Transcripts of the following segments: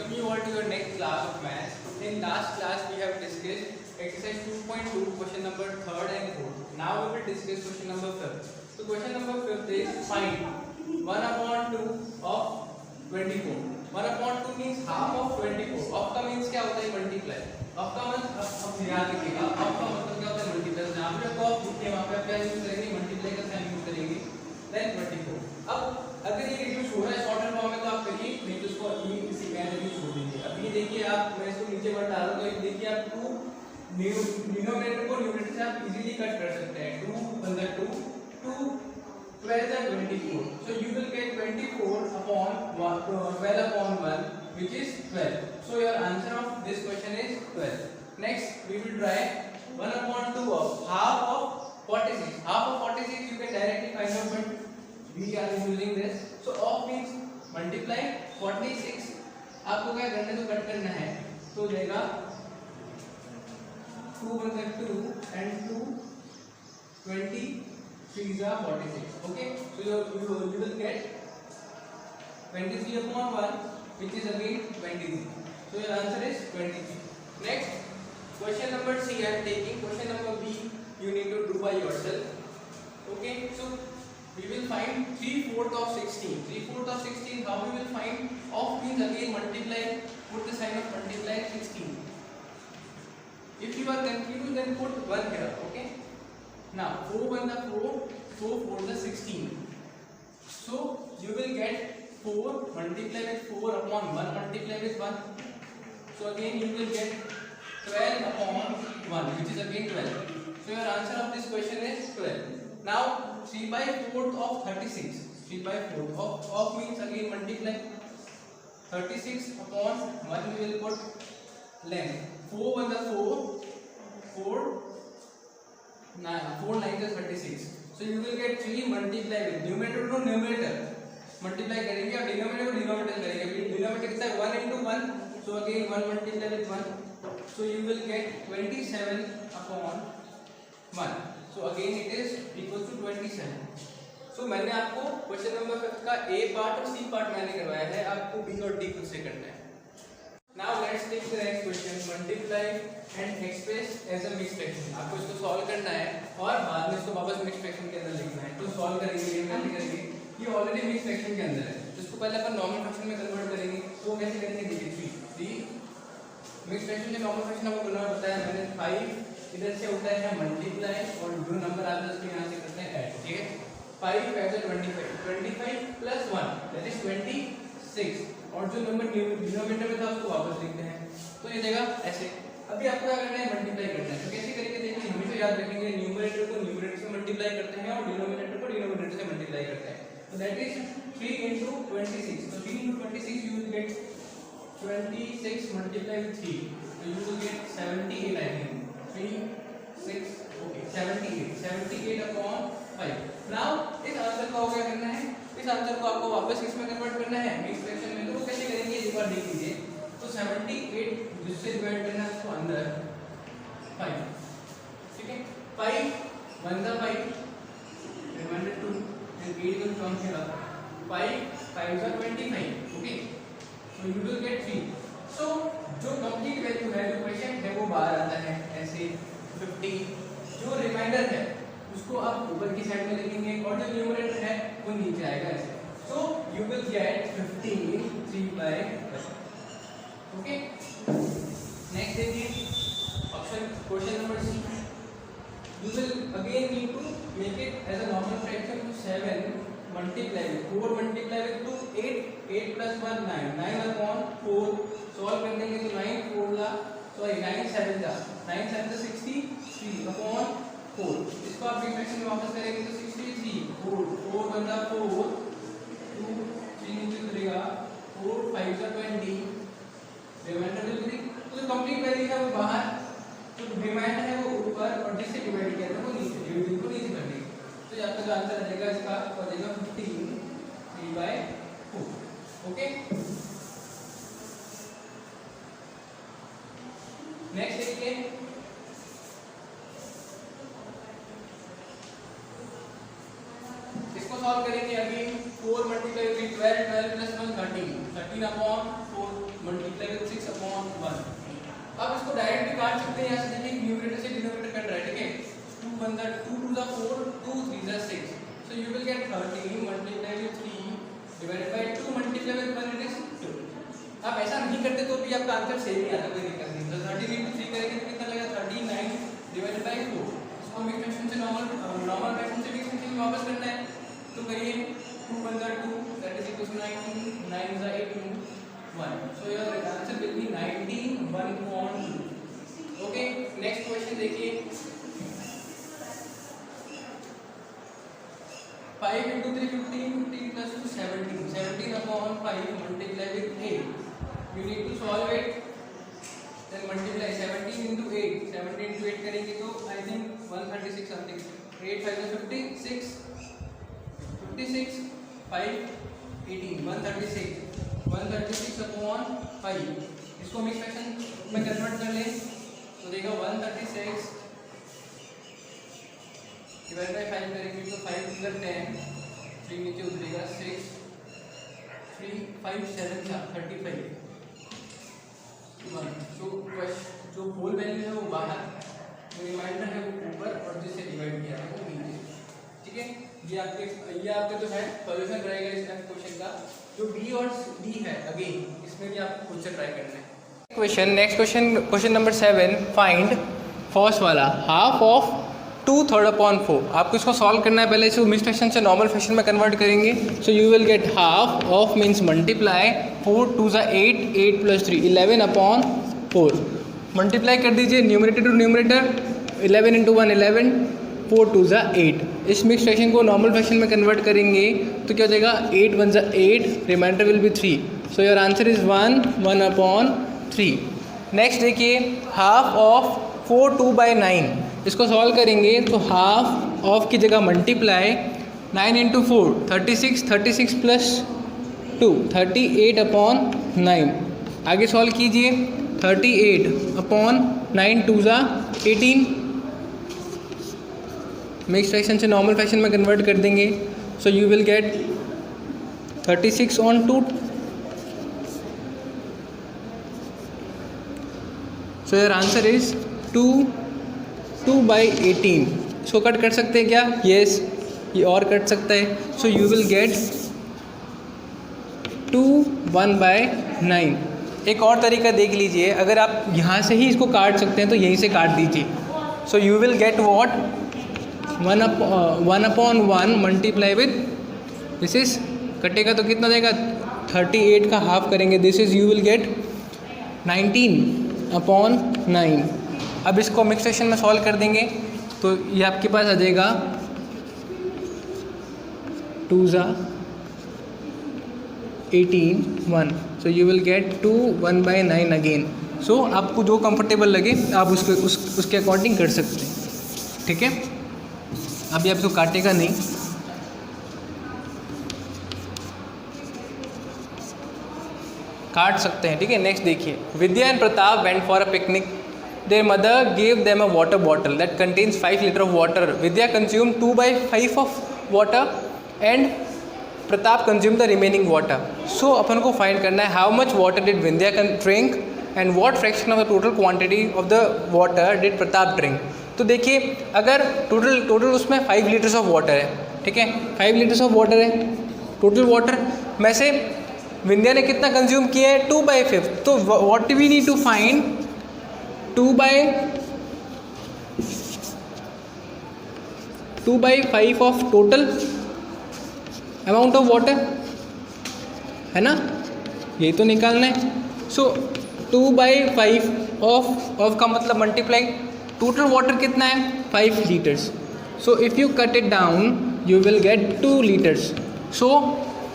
welcome you all to your next class of maths. In last class we have discussed exercise 2.2 question number 3rd and 4th. Now we will discuss question number 5th. So question number 5th is find 1 upon 2 of 24. 1 upon 2 means half of 24. Of का means क्या होता है multiply. Of का मतलब अब ध्यान रखिएगा. Of का मतलब क्या होता है multiply. जहाँ पे आपको of दिखे वहाँ पे आप क्या यूज करेंगे multiply का साइन यूज करेंगे. Then 24. अब अगर ये रिड्यूस हो रहा है शॉर्ट फॉर्म में तो आप करिए, नहीं तो इसको इसी में भी छोड़ दीजिए. अब ये देखिए आप, मैं इसको नीचे बढ़ा रहा हूं तो देखिए आप 2 डिनोमिनेटर को न्यूमरेटर से आप इजीली कट कर सकते हैं. 2 मतलब 2 2 12 and 24. So you will get 24 upon 12 upon 1 which is 12. So your answer of this question is 12. Next we will try 1 upon 2 of half of 46. Half of 46 you can directly find out, but we are using this. So of means multiply 46. आपको क्या करना है, तो cut करना है तो हो जाएगा 2 मतलब 2 and 2 23 is 46. Okay, so you will get 23 upon 1 which is again 23. So your answer is 23. Next question number C I am taking. Question number B you need to do by yourself. Okay, so we will find 3/4 of 16. 3/4 of 16, how we will find? Of means again multiply, put the sign of multiply 16. If you are confused then put 1 here. Okay, now 4 1 the 4, 4 4 the 16. So you will get 4 multiply with 4 upon 1 multiply with 1. So again you will get 12 upon 1 which is again 12. So your answer of this question is 12. Now 3/4 of 36. 3/4 of means again multiply 36 upon 1 we will put length. 4 1 the 4, 4 4 9 is 36. So you will get 3 multiply with numerator to numerator multiply करेंगे और denominator को denominator करेंगे. Denominator कितना है 1 into 1. So again 1 multiply with 1. So you will get 27 upon 1. So again it is equal to 27. So मैंने आपको question number 5 का A part और C पार्ट मैंने करवाया है, आपको B और D खुद से करना है. Now let's take the next question. Multiply and express as a mixed fraction. आपको इसको सॉल्व करना है और बाद में इसको वापस मिक्स्ड फ्रैक्शन के अंदर लिखना है. तो सॉल्व करेंगे ये कैसे करेंगे, ये ऑलरेडी मिक्स्ड फ्रैक्शन के अंदर है तो इसको पहले अपन नॉर्मल फ्रैक्शन में कन्वर्ट करेंगे. तो कैसे करेंगे देखिए 3 मिक्स्ड फ्रैक्शन से नॉर्मल फ्रैक्शन आपको करना बताया मैंने. 5 इधर से होता है मल्टीप्लाई और जो नंबर आता है उसको यहाँ से करते हैं ऐड. ठीक है, 5 5 25 25 प्लस 1 दैट इज 26 और जो नंबर डिनोमिनेटर में था उसको वापस लिखते हैं. तो ये देगा ऐसे. अभी आपको क्या करना है मल्टीप्लाई करना है. तो कैसे करेंगे देखिए, हमेशा याद रखेंगे न्यूमरेटर को न्यूमरेटर से मल्टीप्लाई करते हैं और डिनोमिनेटर को डिनोमिनेटर से मल्टीप्लाई करते हैं. तो that is 3 into 26. So 3 into 26 you will get 26 multiplied with 3. So you will get 78 I think. 3 6 okay 78 upon 5. Now इस आंसर को क्या करना है, इस आंसर को आपको वापस किसमें कन्वर्ट करना है मिक्स फ्रैक्शन में. तो कैसे करेंगे एक बार देख लीजिए. तो 78 जिससे डिवाइड करना है उसको अंदर 5. ठीक है, 5 1 the 5 remainder 2 and 8 will come here. 5 5 are 25. Okay, so you will get 3. So जो कंप्लीट वैल्यू है, जो क्वेश्चन है वो बाहर आता है ऐसे 50. जो रिमाइंडर है उसको आप ऊपर की साइड में लिखेंगे और जो न्यूमरेटर है वो नीचे आएगा ऐसे. So you will get 15 3/5. Okay, next देखिए option question number C. You will again need to make it as a normal fraction. तो 7 multiply with 4 multiply with 2 8 plus 1 9 9 upon 4. Solve कर देंगे तो 9 4 ला सॉरी 9 7 ला 9 7 ला 63 upon 4. इसको आप फ्रैक्शन में वापस करेंगे तो 63 4 4 बंदा 4 2 3 नीचे उतरेगा 4 5 सा 20 रिमाइंडर विल बी. तो कंप्लीट वैल्यू है वो बाहर, तो रिमाइंडर है वो ऊपर और जिससे डिवाइड किया था वो नीचे. डिविजन को नीचे कर देंगे. तो आपका जो आंसर आ जाएगा इसका हो जाएगा 15 3/4. ओके, नेक्स्ट देखिए इसको सॉल्व करेंगे. अभी 4 मल्टीप्लाई 12 12 प्लस 1 13 13/4 मल्टीप्लाई विद 6/1। अब इसको डायरेक्ट भी काट सकते हैं, यहाँ से देखिए न्यूमरेटर से डिनोमिनेटर कट रहा है, ठीक है। 2 1 2 2 4 2 3 6, so you will get 13 multiply with 3 divided by 2 multiply with 1, it is 2। आप ऐसा नहीं करते तो भी आपका आंसर सेम ही आता, कोई दिक्कत नहीं। तो 13 into 3 करेंगे तो कितना लगेगा 39 डिवाइडेड बाय 4। इसको मिक्स फ्रैक्शन से नॉर्मल फ्रैक्शन से मिक्स फ्रैक्शन में वापस करना है, तो करिए 2 1 2 that is equal to 19, 9 is 18 1, so your answer will be 19 1/2। Okay, next question देखिए। 5 into 3 15, 15 plus 2 17, 17/5 multiply with 8। You need to solve it, then multiply 17 into 8, 17 into 8 करेंगे तो I think 136 something, 8 5 56, 56 5 18 136, 136/5। इसको मिक्स फ्रैक्शन में convert कर लें तो देगा 136 divide by 5 करेंगे तो 5 इधर 10, 3 नीचे उतरेगा 6, 3 5 7 35 1। जो होल वैल्यू है वो बाहर, रिमाइंडर है वो ऊपर, और जिससे डिवाइड किया है वो नीचे, ठीक है। ये आपके जो है सॉल्यूशन रहेगा इस क्वेश्चन का। जो बी और डी है अगेन इसमें भी आपको खुद से ट्राई करना है। Next question number 7, find first वाला हाफ ऑफ 2/3/4। आपको इसको सॉल्व करना है, पहले इसको मिक्स फ्रैक्शन से नॉर्मल फ्रैक्शन में कन्वर्ट करेंगे। सो you will gate half of means multiply 4 2 8 8 + 3 11/4। Multiply कर दीजिए न्यूमरेटर टू न्यूमरेटर, 11 into 1 11, 4 2 8। इस मिक्स फ्रैक्शन को नॉर्मल फ्रैक्शन में कन्वर्ट करेंगे तो क्या हो जाएगा 8 1 8, remainder will be 3, so your answer is 1/3। Next देखिए हाफ ऑफ 4 2/9। इसको सॉल्व करेंगे तो हाफ ऑफ की जगह मल्टीप्लाई 9 into 4 36, 36 + 2 38/9। आगे सॉल्व कीजिए 38/9 2 18। मिक्स फ्रैक्शन से नॉर्मल फ्रैक्शन में कन्वर्ट कर देंगे, सो you will gate 36/2, so your answer is 2/18। इसको कट कर सकते हैं क्या? यस, ये और कट सकता है, सो यू विल गेट 2/1/9। एक और तरीका देख लीजिए, अगर आप यहाँ से ही इसको काट सकते हैं तो यहीं से काट दीजिए। सो you will get what 1/1 multiply with this is, कटेगा तो कितना देगा 38 का हाफ करेंगे, this is you will gate 19/9। अब इसको मिक्स फ्रैक्शन में सॉल्व कर देंगे तो ये आपके पास आ जाएगा 2 18 1, so you will get 2/1/9 again. सो आपको जो कंफर्टेबल लगे आप उसके अकॉर्डिंग कर सकते हैं, ठीक है। अभी आप इसको काटेगा नहीं। काट सकते हैं, ठीक है। नेक्स्ट देखिए, Vidya and Pratap went for a picnic. Their mother gave them a water bottle that contains 5 liters of water. Vidya consumed 2/5 of water and Pratap consumed the remaining water. So अपन को फाइंड करना है how much water did Vidya drink and what fraction of the total quantity of the water did Pratap drink. तो देखिए अगर total उसमें 5 liters of water है, ठीक है, 5 liters of water है टोटल वाटर में से विंध्या ने कितना कंज्यूम किया है 2/5। तो what we need to find 2/5 of total amount of water, है ना, यही तो निकालना है। सो 2/5 ऑफ का मतलब मल्टीप्लाई टोटल वाटर कितना है 5 liters। So if you cut it down you will get 2 liters। So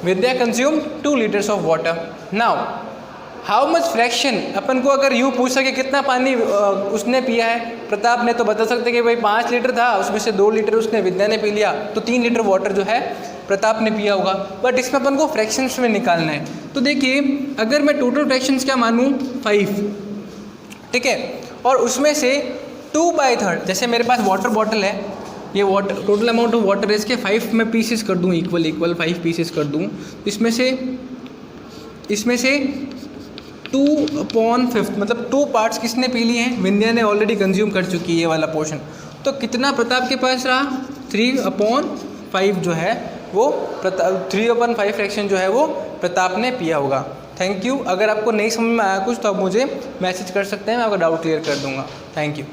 Vidya consume 2 liters of water. Now how much fraction, अपन को अगर यूँ पूछ सके कितना पानी उसने पिया है प्रताप ने, तो बता सकते कि भाई 5 लीटर था, उसमें से 2 लीटर उसने विद्या ने पी लिया, तो 3 लीटर वाटर जो है प्रताप ने पिया होगा। बट इसमें अपन को फ्रैक्शंस में निकालना है। तो देखिए अगर मैं टोटल फ्रैक्शंस क्या मानूँ 5, ठीक है, और उसमें से 2/3, जैसे मेरे पास वाटर बॉटल है, ये water total amount of water है, इसके 5 मैं पीसेस कर दूँ, इक्वल 5 पीसेस कर दूँ, इसमें से इसमें से 2/5 मतलब 2 पार्ट्स किसने पी लिए हैं, विंध्या ने ऑलरेडी कंज्यूम कर चुकी है ये वाला पोर्शन। तो कितना प्रताप के पास रहा, 3/5 जो है वो 3/5 फ्रैक्शन जो है वो प्रताप ने पिया होगा। Thank you. अगर आपको नहीं समझ में आया कुछ तो आप मुझे मैसेज कर सकते हैं, मैं आपका डाउट क्लियर कर दूंगा। Thank you.